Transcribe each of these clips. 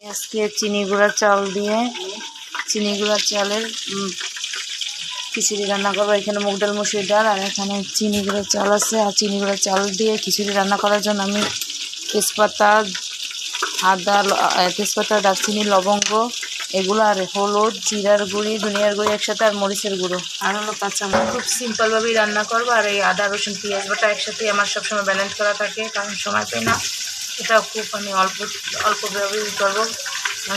আজকে চিনি গুঁড়া চাল দিয়ে চিনি গুঁড়া চালের খিচুড়ি রান্না করবো। এখানে মুগ ডাল মসুর ডাল আর এখানে চিনি গুঁড়া চাল আছে। আর চিনি গুঁড়া চাল দিয়ে খিচুড়ি রান্না করার জন্য আমি তেজপাতা, আদা, তেজপাতা, দারচিনি, লবঙ্গ এগুলো আর হলুদ, জিরার গুঁড়ি, ধনিয়ার গুঁড়ি একসাথে আর মরিচের গুঁড়ো আর হলো কাঁচামরিচ। খুব সিম্পলভাবেই রান্না করবো। আর এই আদা রসুন পেঁয়াজ বাটা একসাথেই আমার সবসময় ব্যালেন্স করা থাকে, কারণ সময় পাই না। এটাও খুব আমি অল্পভাবেই করবো,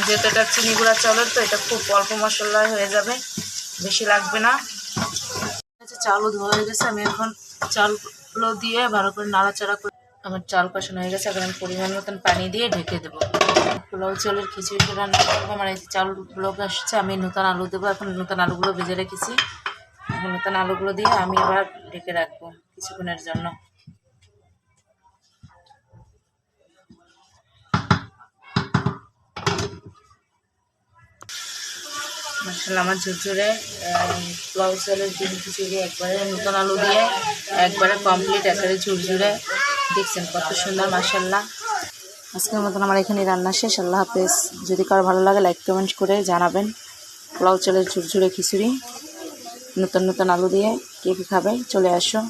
যেহেতু এটা চিনি গুঁড়া চালের, তো এটা খুব অল্প মশলায় হয়ে যাবে, বেশি লাগবে না। চালও ধোয়া হয়ে গেছে, আমি এখন চালগুলো দিয়ে ভালো করে নাড়াচাড়া করে আমার চাল কষানো হয়ে গেছে। এখন আমি পরিমাণ মতন পানি দিয়ে ঢেকে দেবো। পোলাও চালের খিচুড়ি রান্না করবো। আমার এই চালগুলো আসছে, আমি নতুন আলু দেবো। এখন নতুন আলুগুলো ভেজে রেখেছি, এখন নতুন আলুগুলো দিয়ে আমি এবার ঢেকে রাখবো কিছুক্ষণের জন্য। মাশাআল্লাহ, আমার ঝুরঝুরে পোলাও চালের খিচুড়ি একবারে নতুন আলু দিয়ে একবারে কমপ্লিট, একবারে ঝুরঝুরে। দেখছেন কত সুন্দর, মাশাআল্লাহ। আজকের মতন আমার এখানে রান্না শেষ। আল্লাহ হাফেজ। যদি কারো ভালো লাগে লাইক কমেন্ট করে জানাবেন। পোলাও চালের ঝুরঝুরে খিচুড়ি নতুন আলু দিয়ে কে কে খাবে চলে আসো।